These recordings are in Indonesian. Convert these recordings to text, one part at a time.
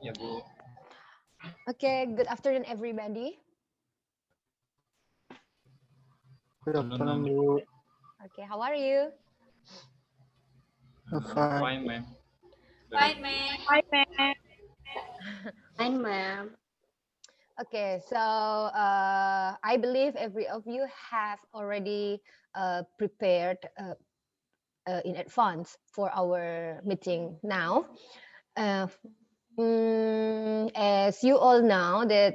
Ya, Bu. Okay, good afternoon, everybody. Good afternoon, Bu. Okay, how are you? I'm fine. Fine, ma'am. Fine, ma'am. Fine, ma'am. Okay, so I believe every of you have already prepared in advance for our meeting now. As you all know that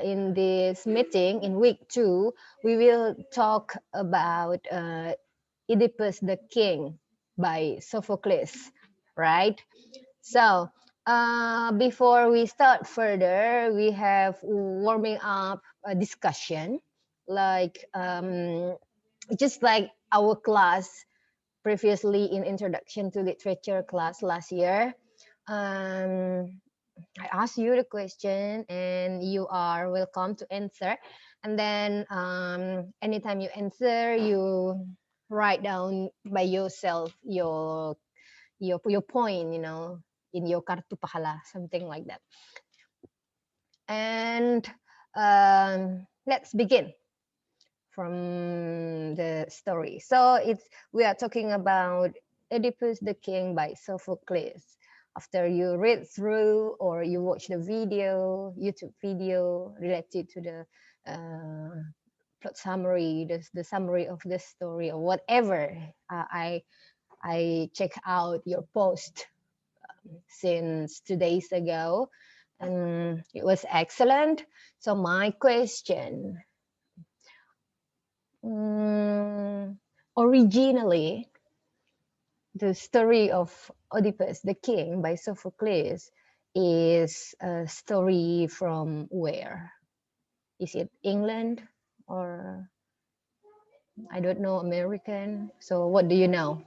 in this meeting in week 2, we will talk about Oedipus the King by Sophocles, right? So before we start further, we have warming up a discussion, like just like our class previously in Introduction to Literature class last year. I asked you the question and you are welcome to answer. And then anytime you answer, you write down by yourself your point, in your kartu pahala, something like that. And let's begin from the story. So we are talking about Oedipus the King by Sophocles. After you read through or you watch the YouTube video related to the plot summary, the summary of the story or whatever, I check out your post since 2 days ago, and it was excellent. So my question, originally, the story of Oedipus the King by Sophocles is a story from where? Is it England or I don't know, American? So what do you know?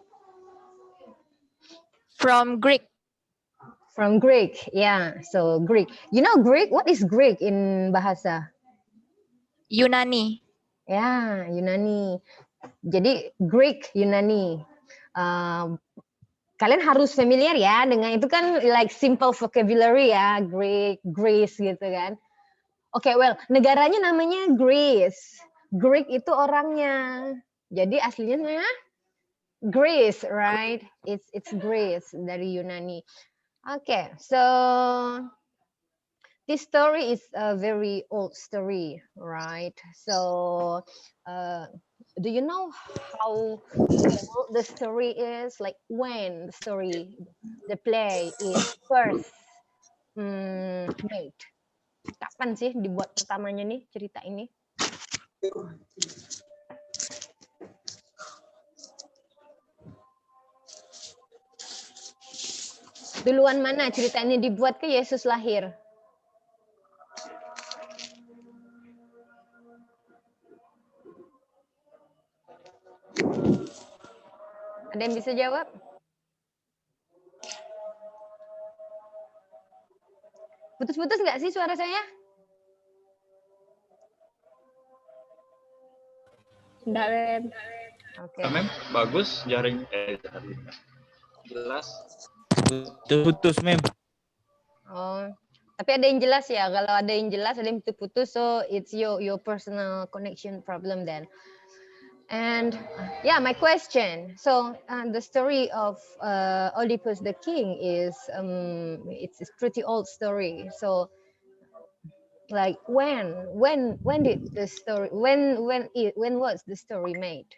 From Greek. From Greek, yeah. So Greek. You know Greek? What is Greek in bahasa? Yunani. Ya, Yunani. Jadi Greek, Yunani. Kalian harus familiar ya dengan itu kan like simple vocabulary ya, Greek, Greece gitu kan. Oke, well, negaranya namanya Greece. Greek itu orangnya. Jadi aslinya Greece, right? It's Greece dari Yunani. Okay, so this story is a very old story, right? So, do you know how old the story is? Like when the play is first made? Kapan sih dibuat pertamanya nih cerita ini? Duluan mana cerita ini dibuat ke Yesus lahir? Ada yang bisa jawab? Putus-putus nggak sih suara saya? Enggak, Mem. Oke. Ma'am, bagus jaring jelas. Putus, Mem. Oh, tapi ada yang jelas ya. Kalau ada yang jelas, ada yang putus-putus, so it's your personal connection problem then. And yeah, my question. So the story of Oedipus the King is it's a pretty old story. So like when did the story when was the story made?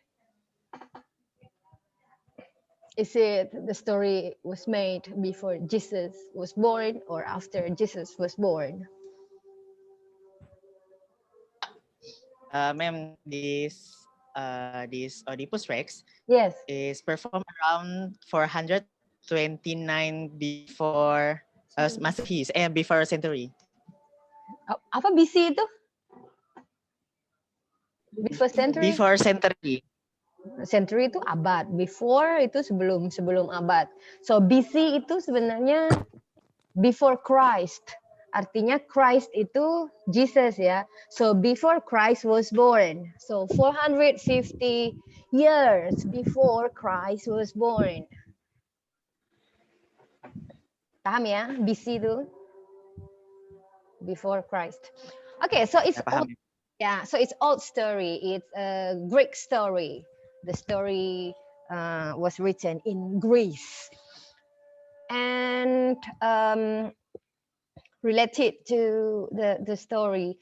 Is it the story was made before Jesus was born or after Jesus was born? Ma'am, this Oedipus Rex Yes. is performed around 429 before Masehi, before century. Apa BC itu? Before century? Before century. Century itu abad, before itu sebelum abad. So BC itu sebenarnya before Christ. Artinya Christ itu Jesus ya. So before Christ was born. So 450 years before Christ was born. Paham ya BC itu? before Christ. Okay, so it's Ya, paham. old, yeah, so it's old story. It's a Greek story. The story was written in Greece and related to the story.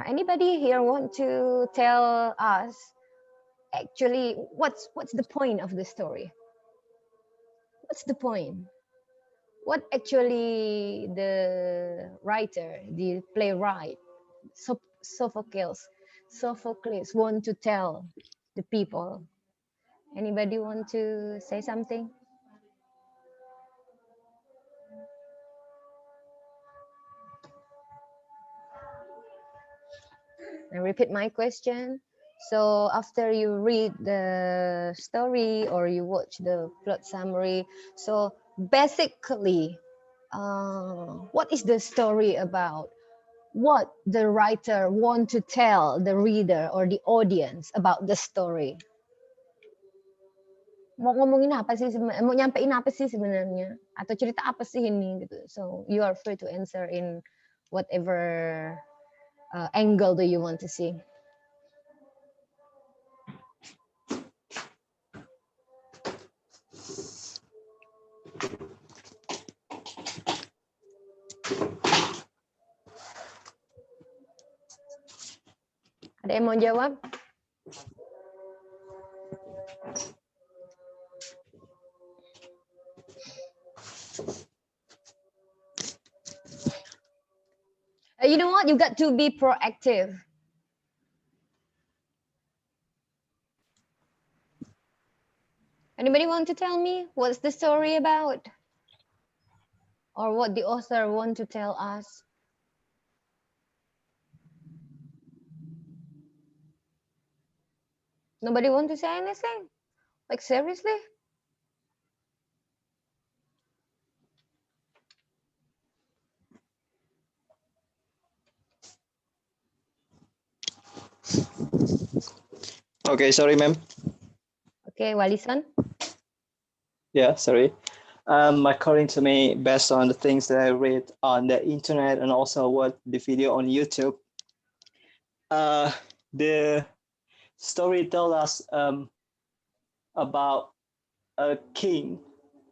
Anybody here want to tell us actually what's the point of the story? What's the point? What actually the writer, the playwright, Sophocles want to tell the people? Anybody want to say something? I repeat my question. So after you read the story or you watch the plot summary, so basically, what is the story about? What the writer want to tell the reader or the audience about the story? Mau ngomongin apa sih sebenarnya? Mau nyampein apa sih sebenarnya? Atau cerita apa sih ini gitu? So you are free to answer in whatever angle do you want to see. Ada yang mau jawab? You know what? You got to be proactive. Anybody want to tell me what's the story about? Or what the author want to tell us? Nobody want to say anything? Like seriously? Okay, sorry, ma'am. Okay, Walison. Yeah, sorry. According to me, based on the things that I read on the internet and also what the video on YouTube, the story tells us about a king,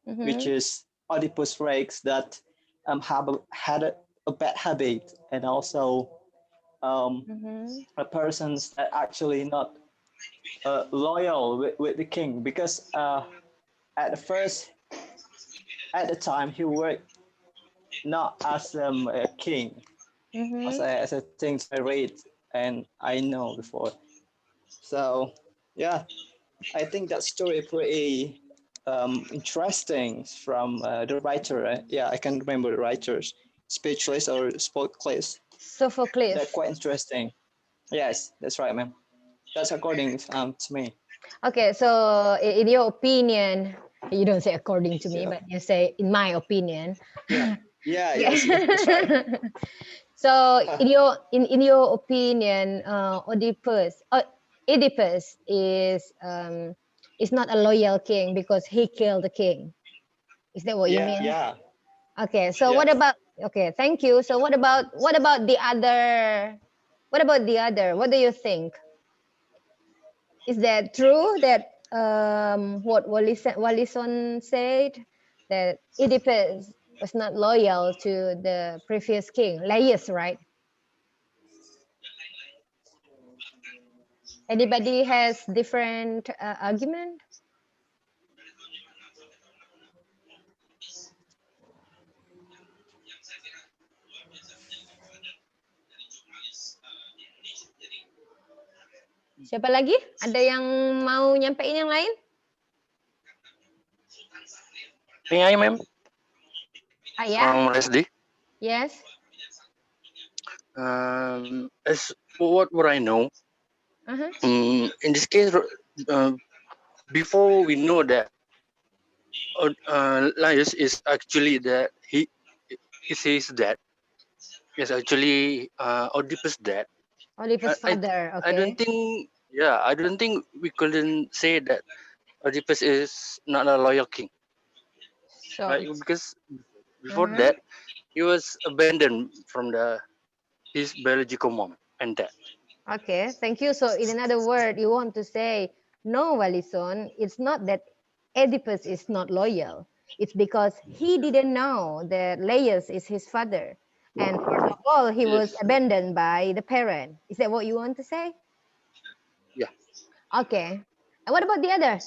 which is Oedipus Rex, that had a bad habit, and also a person that actually not loyal with the king, because at the time he worked not as a king, as a things I read and I know before. So yeah, I think that story pretty interesting from the writer. Yeah, I can't remember the writers, Speechless or Spokeless. Sophocles. They're quite interesting. Yes, that's right, ma'am. That's according to me. Okay, so in your opinion, you don't say according to me, but you say in my opinion. Yeah, yes, that's right. So in your opinion, Oedipus is not a loyal king because he killed the king. Is that what you mean? Yeah. Okay, so Yeah. what about, okay, thank you. So what about the other? What about the other? What do you think? Is that true that what Walison said, that Oedipus was not loyal to the previous king, Laius, right? Anybody has different argument? Siapa lagi? Ada yang mau nyampein yang lain? May I, ma'am? Yeah. From SD. Yes. As what I know, in this case, before we know that Laius is actually that he says that is actually Oedipus' dad. Oedipus' father. Okay. I don't think we couldn't say that Oedipus is not a loyal king. So, Right? Because before that, he was abandoned from the his biological mom and dad. Okay, thank you. So in another word, you want to say, no, Walison, it's not that Oedipus is not loyal. It's because he didn't know that Laius is his father. And first of all, he was Yes. abandoned by the parent. Is that what you want to say? Yeah. Okay. And what about the other?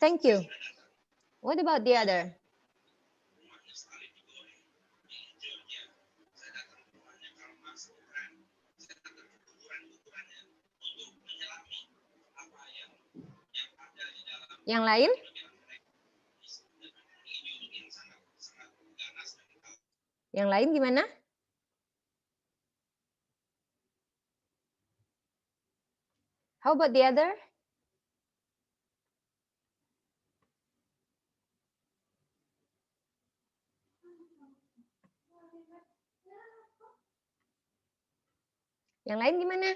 Thank you. What about the other? Yang lain? Yang lain gimana? How about the other? Yang lain gimana?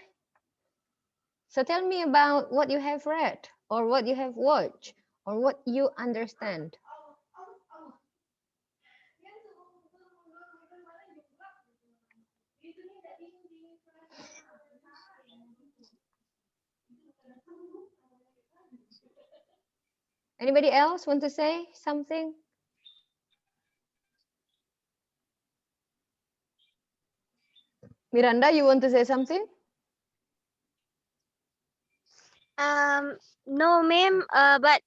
So tell me about what you have read or what you have watched or what you understand. Anybody else want to say something? Miranda, you want to say something? No, ma'am. But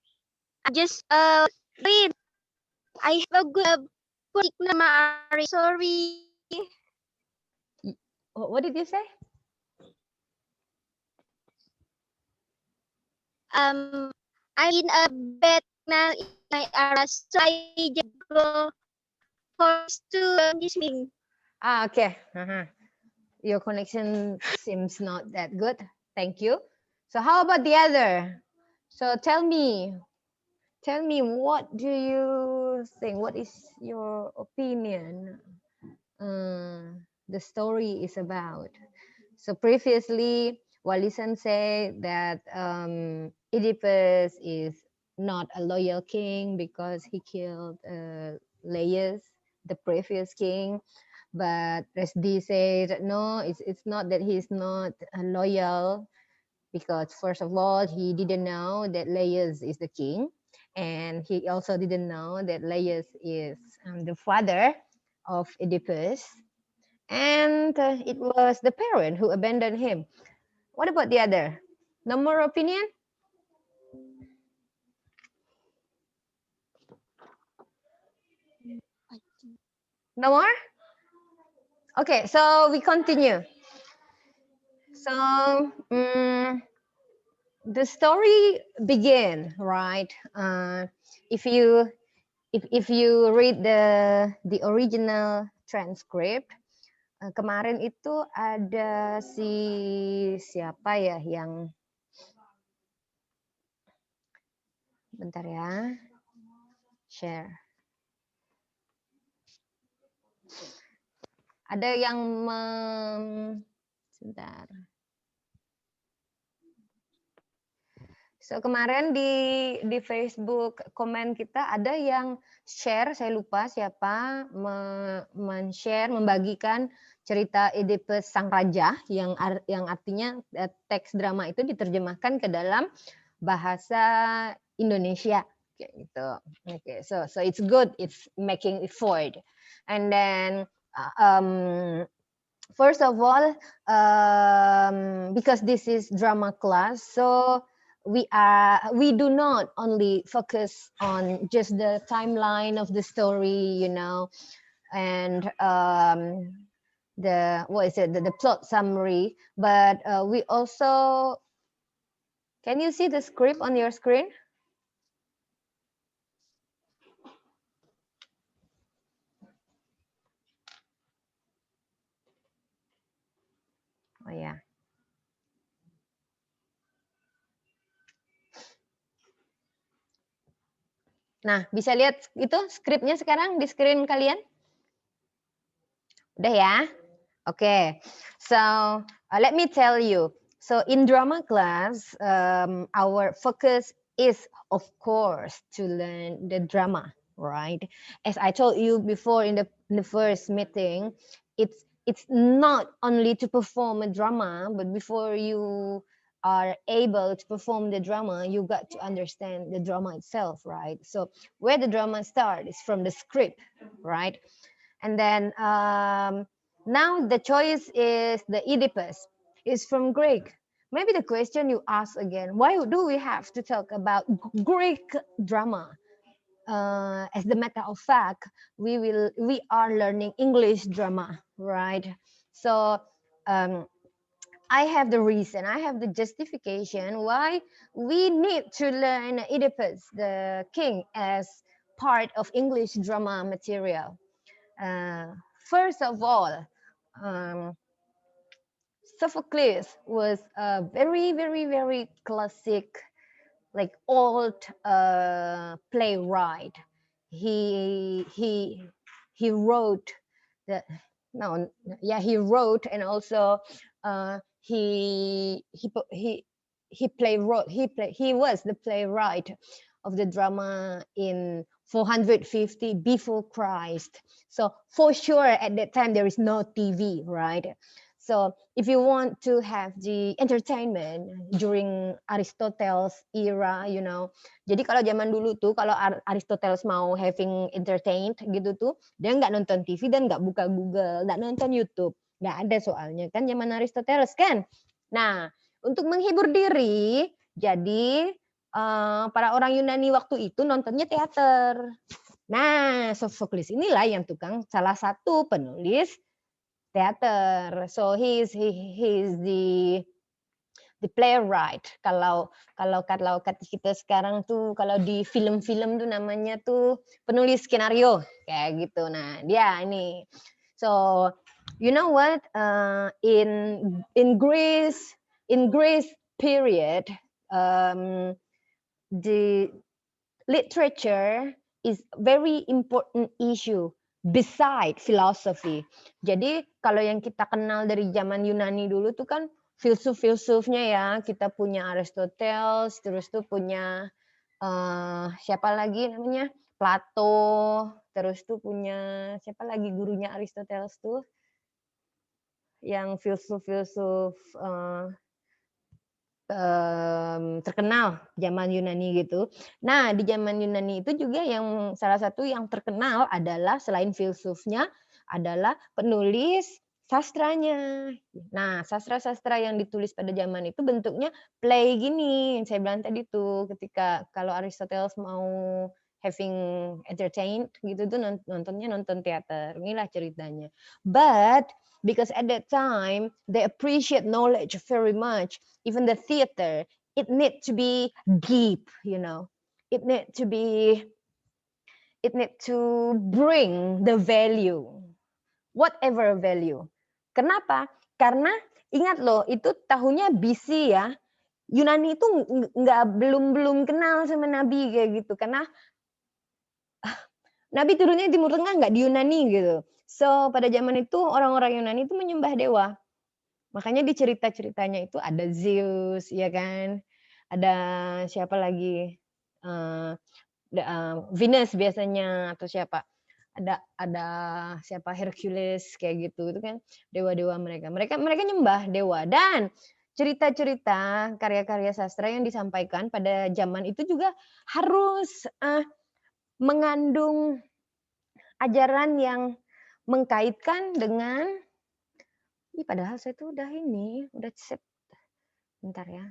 I just read. I have a good Mari. Sorry. What did you say? I'm in a bed now in my area, so I just go for to this meeting. Ah, okay. Your connection seems not that good. Thank you. So how about the other? So tell me what do you think? What is your opinion? The story is about. So previously, Walisan said that Oedipus is not a loyal king because he killed Laius, the previous king. But Resdi said no, it's not that he's not loyal because first of all, he didn't know that Laius is the king. And he also didn't know that Laius is the father of Oedipus. And it was the parent who abandoned him. What about the other? No more opinion? No more? Okay, so we continue. So the story begin, right? If you read the original transcript, kemarin itu ada siapa ya yang bentar ya, share. Ada yang sebentar. So kemarin di Facebook komen kita ada yang share, saya lupa siapa men-share, membagikan cerita Oedipus Sang Raja yang artinya teks drama itu diterjemahkan ke dalam bahasa Indonesia kayak gitu. Okay, so it's good, it's making effort. And then first of all, because this is drama class, so we do not only focus on just the timeline of the story, you know, and the plot summary, but we also, can you see the script on your screen? Oh ya. Nah, bisa lihat itu skripnya sekarang di screen kalian? Udah ya? Okay. So, let me tell you. So, in drama class, our focus is, of course, to learn the drama, right? As I told you before in the first meeting, it's it's not only to perform a drama, but before you are able to perform the drama, you got to understand the drama itself, right? So where the drama starts is from the script, right? And then now the choice is the Oedipus. It's from Greek. Maybe the question you ask again, why do we have to talk about Greek drama? As the matter of fact, we are learning English drama, right? So I have the reason, I have the justification why we need to learn Oedipus, the king, as part of English drama material. First of all, Sophocles was a very, very, very classic, like old playwright. He wrote the he wrote, and also he was the playwright of the drama in 450 before Christ. So for sure at that time there is no TV, right? So if you want to have the entertainment during Aristotle's era, you know. Jadi kalau zaman dulu tuh, kalau Aristoteles mau having entertained gitu tuh, dia nggak nonton TV dan nggak buka Google, nggak nonton YouTube. Nggak ada soalnya kan zaman Aristoteles kan. Nah, untuk menghibur diri, jadi para orang Yunani waktu itu nontonnya teater. Nah, Sophocles inilah yang salah satu penulis teater. So he's the playwright. Kalau kata kita sekarang tuh, kalau di film-film tuh namanya tuh penulis skenario kayak gitu. Nah, dia ini. So you know what? In Greece period, the literature is very important issue beside philosophy. Jadi kalau yang kita kenal dari zaman Yunani dulu tuh kan filsuf-filsufnya ya, kita punya Aristoteles, terus tuh punya siapa lagi namanya? Plato, terus tuh punya siapa lagi gurunya Aristoteles tuh? Yang filsuf-filsuf terkenal zaman Yunani gitu. Nah, di zaman Yunani itu juga yang salah satu yang terkenal adalah selain filsufnya adalah penulis sastranya. Nah, sastra-sastra yang ditulis pada zaman itu bentuknya play gini. Saya bilang tadi tuh ketika kalau Aristoteles mau having entertained gitu tuh nontonnya nonton teater. Inilah ceritanya. But because at that time they appreciate knowledge very much. Even the theater, it need to be deep, you know. It need to bring the value, whatever value. Kenapa? Karena ingat loh, itu tahunnya BC ya. Yunani itu belum kenal sama Nabi kayak gitu. Karena Nabi turunnya di Timur Tengah nggak di Yunani gitu. So pada zaman itu orang-orang Yunani itu menyembah dewa. Makanya di cerita-ceritanya itu ada Zeus, ya kan? Ada siapa lagi? Venus biasanya atau siapa? Ada siapa Hercules kayak gitu. Itu kan dewa-dewa mereka. Mereka nyembah dewa, dan cerita-cerita karya-karya sastra yang disampaikan pada zaman itu juga harus mengandung ajaran yang mengkaitkan dengan padahal saya tuh udah set. Bentar ya.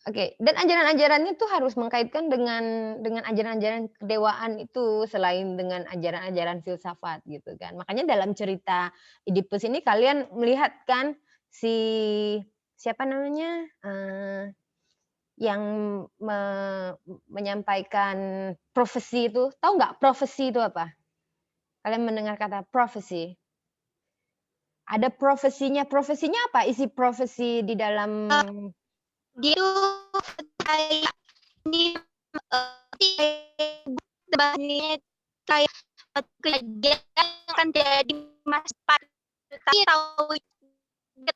Oke, dan ajaran-ajarannya tuh harus mengkaitkan dengan ajaran-ajaran kedewaan itu selain dengan ajaran-ajaran filsafat gitu kan. Makanya dalam cerita Oedipus ini kalian melihat kan si siapa namanya yang menyampaikan profesi itu, tahu nggak profesi itu apa? Kalian mendengar kata profesi? Ada profesinya apa? Isi profesi di dalam dia tuh kayak ini kayak kejadian akan jadi masa depan, tapi tahu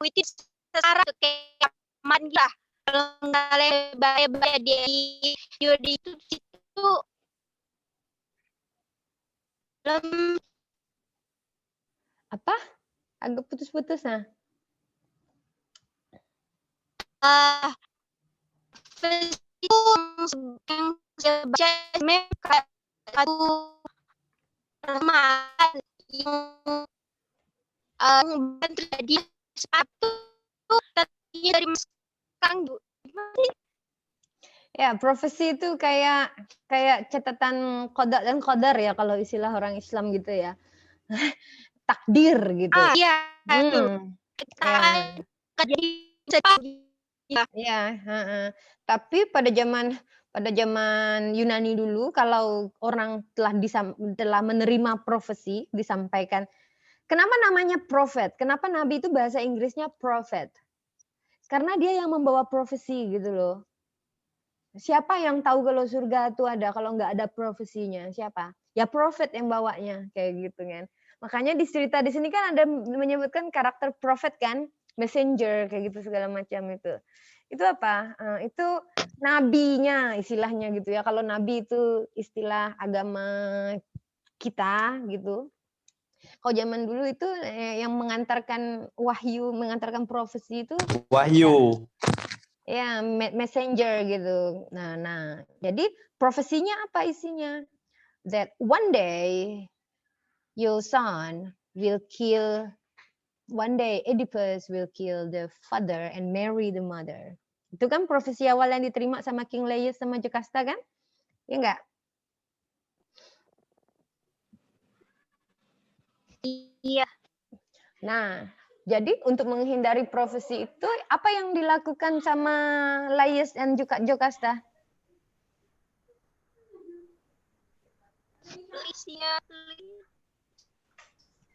itu secara kayak aman lah. Kalau nggak lebay di itu Agak putus-putus nah. Itu yang saya baca memang satu ramalan yang terjadi satu tadinya dari sekarang Ya, profesi itu kayak catatan qada dan qadar ya kalau istilah orang Islam gitu ya. Takdir gitu. iya itu Ya. jadi Ya, tapi pada zaman Yunani dulu kalau orang telah menerima profesi disampaikan. Kenapa namanya prophet? Kenapa nabi itu bahasa Inggrisnya prophet? Karena dia yang membawa profesi gitu loh. Siapa yang tahu kalau surga itu ada kalau nggak ada profesinya? Siapa? Ya prophet yang bawanya kayak gitu kan. Makanya di cerita di sini kan ada menyebutkan karakter prophet kan, messenger kayak gitu segala macam itu. Itu apa? Itu nabinya istilahnya gitu ya. Kalau nabi itu istilah agama kita gitu. Kalau zaman dulu itu yang mengantarkan wahyu, mengantarkan profesi itu Wahyu. ya messenger gitu. Nah, jadi profesinya apa isinya? That one day your son will kill, one day Oedipus will kill the father and marry the mother. Itu kan profesi awal yang diterima sama King Laius sama Jocasta kan? Ya enggak? iya. Nah, jadi untuk menghindari profesi itu apa yang dilakukan sama Laius dan Jocasta?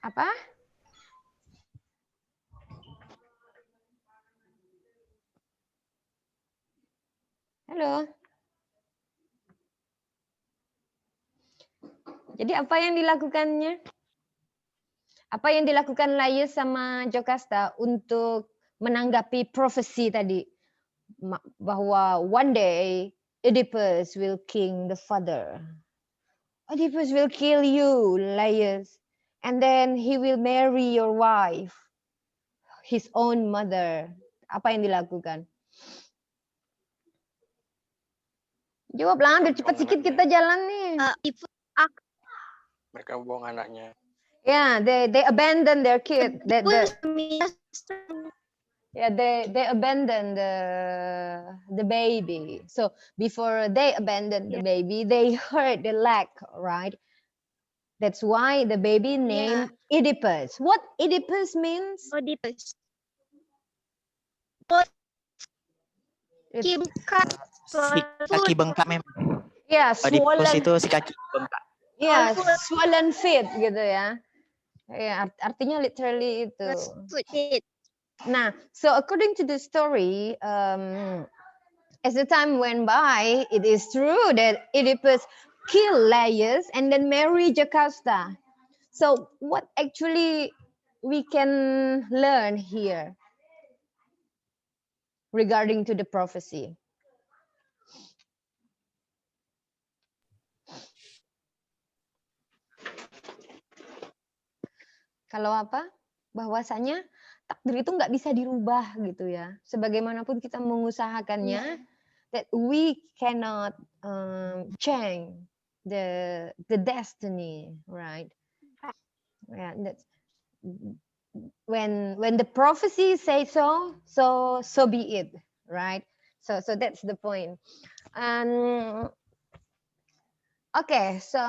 Apa? Halo. Jadi apa yang dilakukannya? Apa yang dilakukan Laius sama Jocasta untuk menanggapi profesi tadi? Bahwa one day Oedipus will kill the father. Oedipus will kill you, Laius. And then he will marry your wife, his own mother. Apa yang dilakukan? Jawablah, biar cepat sedikit kita jalan nih. Mereka buang anaknya. Yeah, they abandon their kid. They abandon the baby. So before they abandon the baby, they hurt the leg, right? That's why the baby named Oedipus. What Oedipus means? Oedipus. Si kaki bengkak memang. Ya, Oedipus swollen. itu si kaki bengkak. Ya, swollen feet gitu ya. Ya, artinya literally itu. Nah, so according to the story, as the time went by, it is true that Oedipus killed Laius and then married Jocasta. So what actually we can learn here regarding to the prophecy? Kalau apa? Bahwasanya takdir itu nggak bisa dirubah gitu ya. Sebagaimanapun kita mengusahakannya, that we cannot change the destiny, right? Yeah, that's when the prophecy says so be it, right? So that's the point. Okay, so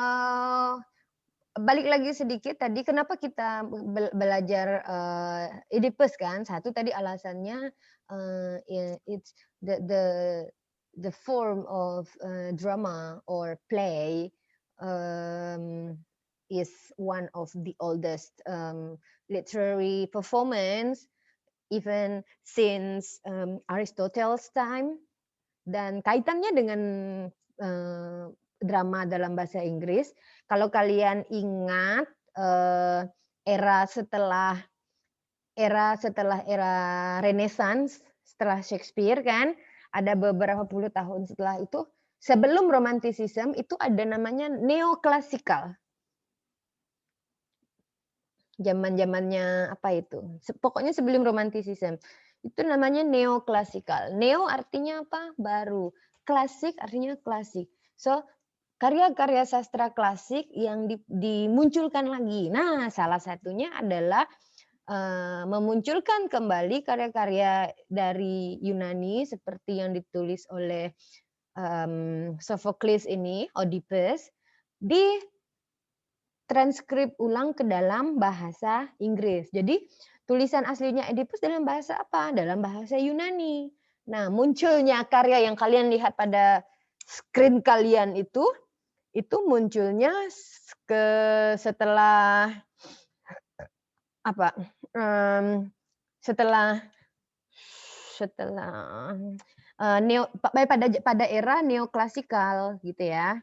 balik lagi sedikit tadi kenapa kita belajar Oedipus kan? Satu tadi alasannya it's the form of drama or play is one of the oldest literary performance even since Aristotle's time, dan kaitannya dengan drama dalam bahasa Inggris. Kalau kalian ingat era setelah era Renaissance, setelah Shakespeare kan, ada beberapa puluh tahun setelah itu, sebelum Romanticism itu ada namanya neoklasikal. Zaman-zamannya apa itu? Pokoknya sebelum romantisisme. Itu namanya neoklasikal. Neo artinya apa? Baru. Klasik artinya klasik. So, karya-karya sastra klasik yang dimunculkan lagi. Nah, salah satunya adalah memunculkan kembali karya-karya dari Yunani seperti yang ditulis oleh Sophocles ini, Oedipus, transkrip ulang ke dalam bahasa Inggris. Jadi tulisan aslinya Oedipus dalam bahasa apa? Dalam bahasa Yunani. Nah, munculnya karya yang kalian lihat pada screen kalian itu munculnya setelah apa? Setelah pada era neoklasikal gitu ya.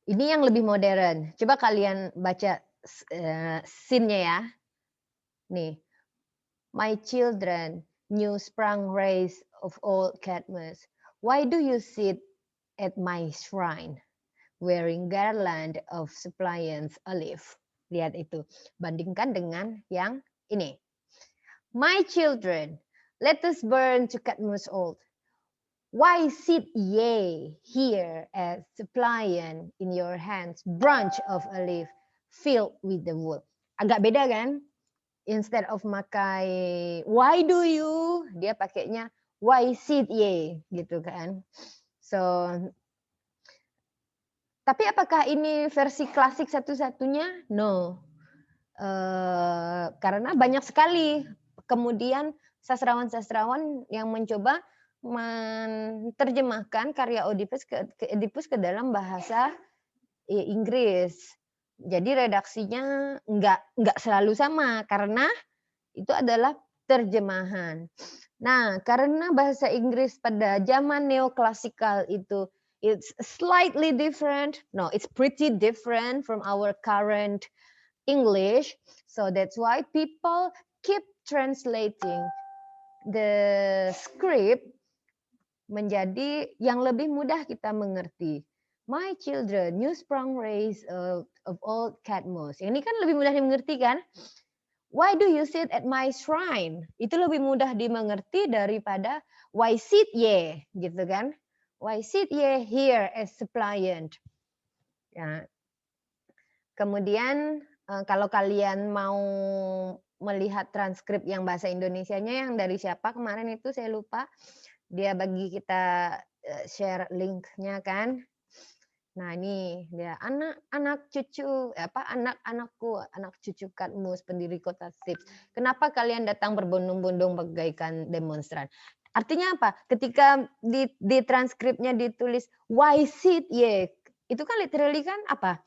Ini yang lebih modern. Coba kalian baca scene-nya ya. Nih. My children, new sprung race of old Cadmus, why do you sit at my shrine, wearing garland of suppliants olive? Lihat itu. Bandingkan dengan yang ini. My children, let us burn to Cadmus old. Why sit ye here as suppliant in your hands, branch of olive filled with the wood? Agak beda kan? Instead of makai why do you, dia pakainya why sit ye gitu kan. So, tapi apakah ini versi klasik satu-satunya? No. Karena banyak sekali kemudian sastrawan-sastrawan yang mencoba menerjemahkan karya Oedipus ke dalam bahasa Inggris. Jadi redaksinya nggak selalu sama karena itu adalah terjemahan. Nah, karena bahasa Inggris pada zaman neoklasikal itu it's slightly different. No, it's pretty different from our current English. So that's why people keep translating the script menjadi yang lebih mudah kita mengerti. My children, new sprung race of old Cadmus. Ini kan lebih mudah dimengerti kan? Why do you sit at my shrine? Itu lebih mudah dimengerti daripada why sit ye, gitu kan? Why sit ye here as suppliant? Ya. Kemudian kalau kalian mau melihat transkrip yang bahasa Indonesianya yang dari siapa kemarin itu saya lupa. Dia bagi kita share linknya kan. Nah ini dia anak cucu anak cucu Cadmus pendiri kota Thebes. Kenapa kalian datang berbondong-bondong bagaikan demonstran? Artinya apa? Ketika di transkripnya ditulis why sit ye, itu kan literally kan apa?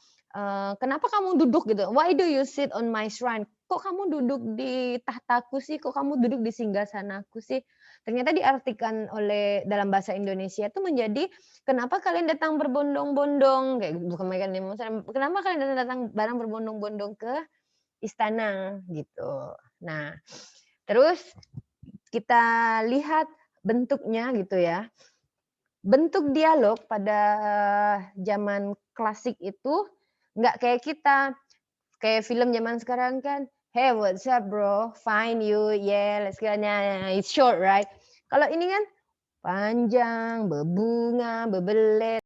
Kenapa kamu duduk gitu? Why do you sit on my shrine? Kok kamu duduk di tahtaku sih? Kok kamu duduk di singgasanaku sih? Ternyata diartikan oleh dalam bahasa Indonesia itu menjadi kenapa kalian datang berbondong-bondong kayak bukan mereka demonstran. Kenapa kalian datang barang berbondong-bondong ke istana gitu. Nah, terus kita lihat bentuknya gitu ya. Bentuk dialog pada zaman klasik itu nggak kayak kita, kayak film zaman sekarang kan, hey what's up bro, fine you, yeah let's go, it's short right. Kalau ini kan panjang, berbunga, berbelit.